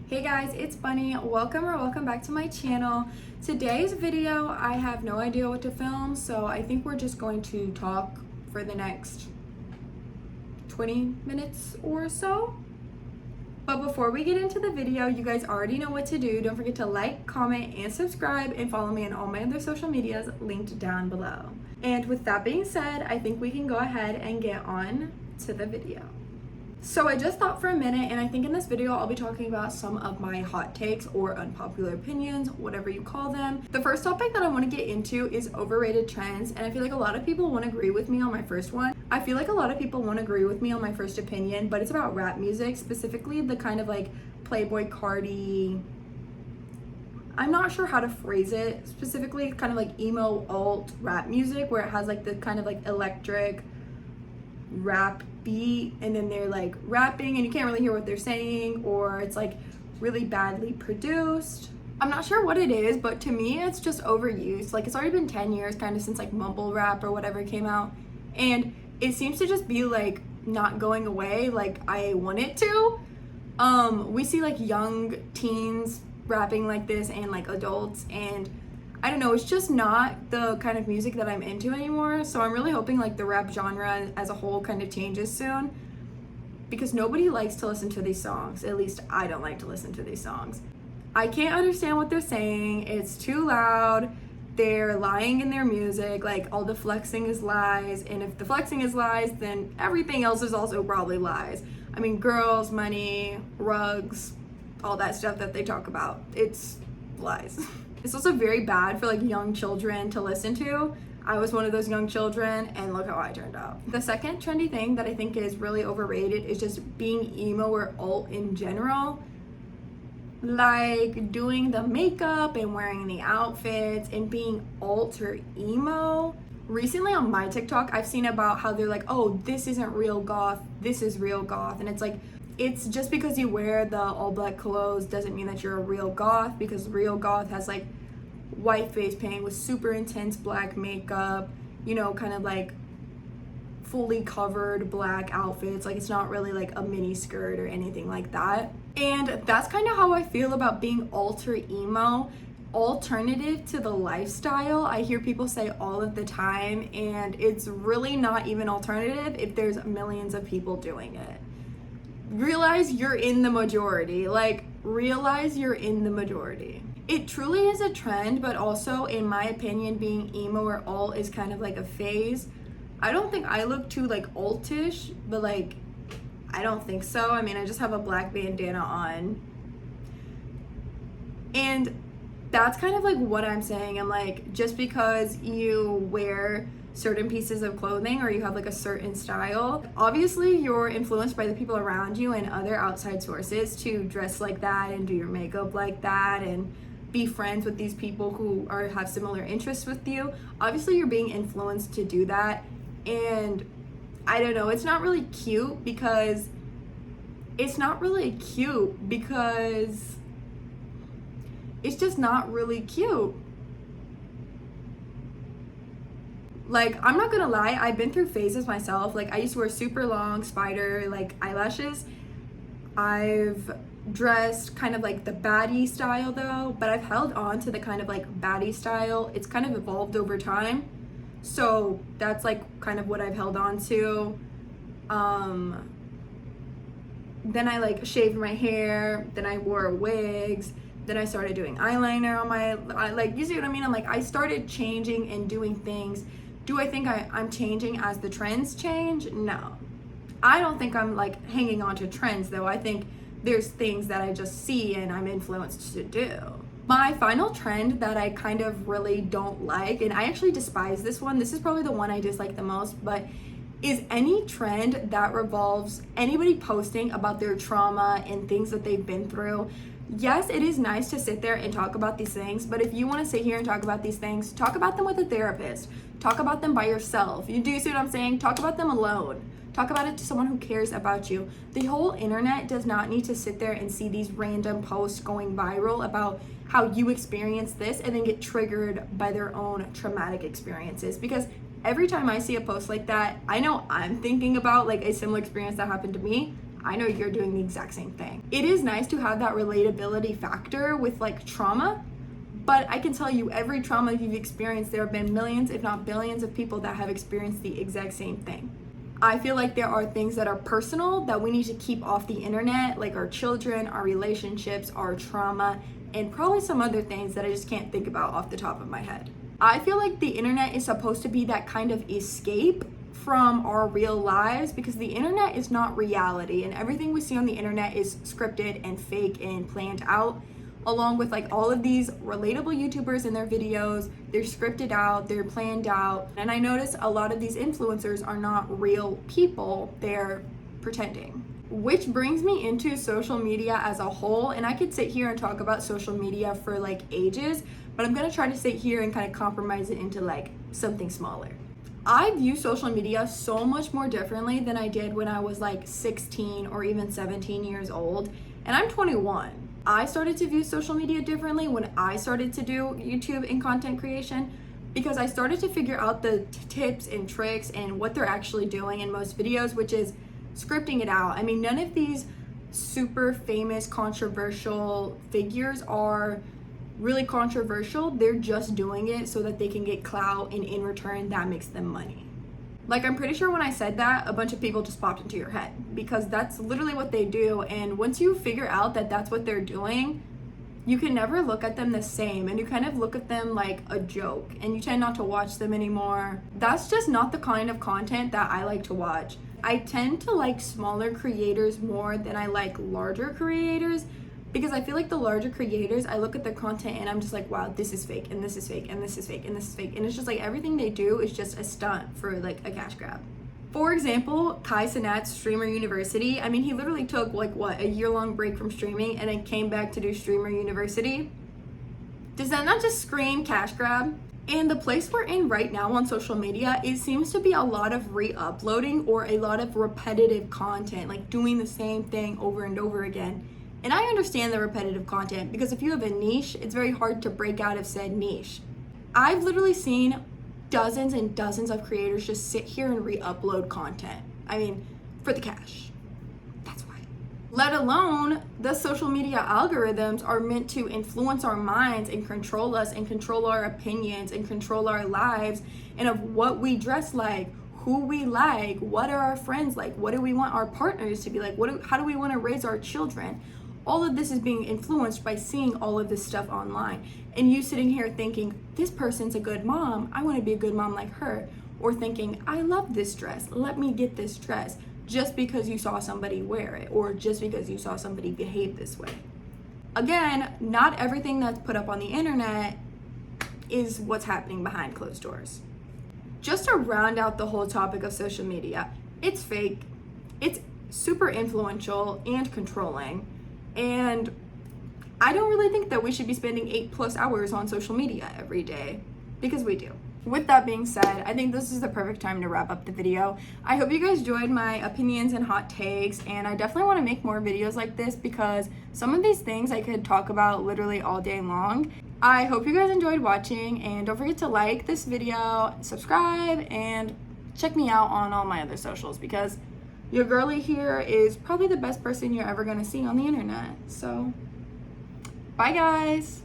Hey guys, it's Bunny. Welcome back to my channel. Today's video, I have no idea what to film, so I think we're just going to talk for the next 20 minutes or so. But before we get into the video, you guys already know what to do. Don't forget to like, comment, and subscribe, and follow me on all my other social medias linked down below. And with that being said, I think we can go ahead and get on to the video. So I just thought for a minute, and I think in this video I'll be talking about some of my hot takes or unpopular opinions, whatever you call them. The first topic that I want to get into is overrated trends, and I feel like a lot of people won't agree with me on my first one. I feel like a lot of people won't agree with me on my first opinion, but it's about rap music, specifically the kind of like Playboy Cardi, I'm not sure how to phrase it, specifically kind of like emo alt rap music where it has like the kind of like electric rap beat and then they're like rapping and you can't really hear what they're saying, or it's like really badly produced. I'm not sure what it is, but to me it's just overused. Like, it's already been 10 years kind of since like mumble rap or whatever came out, and it seems to just be like not going away like I want it to. We see like young teens rapping like this and like adults, and I don't know, it's just not the kind of music that I'm into anymore. So I'm really hoping like the rap genre as a whole kind of changes soon, because nobody likes to listen to these songs. At least I don't like to listen to these songs. I can't understand what they're saying. It's too loud. They're lying in their music. Like, all the flexing is lies, and if the flexing is lies, then everything else is also probably lies. I mean, girls, money, rugs, all that stuff that they talk about, it's lies. It's also very bad for like young children to listen to. I was one of those young children, and look how I turned out. The second trendy thing that I think is really overrated is just being emo or alt in general. Like doing the makeup and wearing the outfits and being alt or emo. Recently on my TikTok, I've seen about how they're like, oh, this isn't real goth, this is real goth. And it's like, it's just because you wear the all black clothes doesn't mean that you're a real goth, because real goth has like white face paint with super intense black makeup, you know, kind of like fully covered black outfits. Like, it's not really like a mini skirt or anything like that. And that's kind of how I feel about being alt or emo. Alternative to the lifestyle, I hear people say all of the time, and it's really not even alternative if there's millions of people doing it. Realize you're in the majority. Like, realize you're in the majority. It truly is a trend, but also in my opinion, being emo or alt is kind of like a phase. I don't think I look too like altish, but like, I don't think so. I mean, I just have a black bandana on, and that's kind of like what I'm saying. I'm like, just because you wear certain pieces of clothing or you have like a certain style, obviously you're influenced by the people around you and other outside sources to dress like that and do your makeup like that and be friends with these people who have similar interests with you. Obviously you're being influenced to do that, and I don't know, it's not really cute because it's just not really cute. Like, I'm not gonna lie, I've been through phases myself. Like, I used to wear super long spider like eyelashes. I've dressed kind of like the baddie style though, but I've held on to the kind of like baddie style. It's kind of evolved over time, so that's like kind of what I've held on to. Then I like shaved my hair, then I wore wigs, then I started doing eyeliner on my, like, you see what I mean? I'm like, I started changing and doing things. Do I think I'm changing as the trends change? No. I don't think I'm like hanging on to trends though. I think there's things that I just see and I'm influenced to do. My final trend that I kind of really don't like, and I actually despise this one, this is probably the one I dislike the most, but is any trend that revolves anybody posting about their trauma and things that they've been through. Yes, it is nice to sit there and talk about these things, but if you want to sit here and talk about these things, talk about them with a therapist. Talk about them by yourself. You do see what I'm saying? Talk about them alone. Talk about it to someone who cares about you. The whole internet does not need to sit there and see these random posts going viral about how you experienced this and then get triggered by their own traumatic experiences, because every time I see a post like that, I know I'm thinking about like a similar experience that happened to me. I know you're doing the exact same thing. It is nice to have that relatability factor with like trauma, but I can tell you every trauma you've experienced, there have been millions, if not billions of people that have experienced the exact same thing. I feel like there are things that are personal that we need to keep off the internet, like our children, our relationships, our trauma, and probably some other things that I just can't think about off the top of my head. I feel like the internet is supposed to be that kind of escape from our real lives, because the internet is not reality, and everything we see on the internet is scripted and fake and planned out, along with like all of these relatable YouTubers and their videos. They're scripted out, they're planned out, and I notice a lot of these influencers are not real people, they're pretending. Which brings me into social media as a whole, and I could sit here and talk about social media for like ages, but I'm gonna try to sit here and kind of compromise it into like something smaller. I view social media so much more differently than I did when I was like 16 or even 17 years old, and I'm 21. I started to view social media differently when I started to do YouTube and content creation, because I started to figure out the tips and tricks and what they're actually doing in most videos, which is scripting it out. I mean, none of these super famous controversial figures are really controversial. They're just doing it so that they can get clout, and in return that makes them money. Like, I'm pretty sure when I said that, a bunch of people just popped into your head, because that's literally what they do. And once you figure out that that's what they're doing, you can never look at them the same, and you kind of look at them like a joke, and you tend not to watch them anymore. That's just not the kind of content that I like to watch. I tend to like smaller creators more than I like larger creators, because I feel like the larger creators, I look at their content and I'm just like, wow, this is fake, and this is fake, and this is fake, and this is fake. And it's just like everything they do is just a stunt for like a cash grab. For example, Kai Cenat's Streamer University. I mean, he literally took like what, a year-long break from streaming and then came back to do Streamer University. Does that not just scream cash grab? And the place we're in right now on social media, it seems to be a lot of re-uploading or a lot of repetitive content, like doing the same thing over and over again. And I understand the repetitive content, because if you have a niche, it's very hard to break out of said niche. I've literally seen dozens and dozens of creators just sit here and re-upload content. I mean, for the cash. That's why. Let alone the social media algorithms are meant to influence our minds and control us and control our opinions and control our lives, and of what we dress like, who we like, what are our friends like, what do we want our partners to be like, how do we want to raise our children. All of this is being influenced by seeing all of this stuff online, and you sitting here thinking, this person's a good mom, I want to be a good mom like her, or thinking, I love this dress, let me get this dress, just because you saw somebody wear it, or just because you saw somebody behave this way. Again, not everything that's put up on the internet is what's happening behind closed doors. Just to round out the whole topic of social media, it's fake, it's super influential and controlling, and I don't really think that we should be spending 8+ hours on social media every day, because we do. With that being said, I think this is the perfect time to wrap up the video. I hope you guys enjoyed my opinions and hot takes, and I definitely want to make more videos like this, because some of these things I could talk about literally all day long. I hope you guys enjoyed watching, and don't forget to like this video, subscribe, and check me out on all my other socials, because your girly here is probably the best person you're ever going to see on the internet. So, bye guys!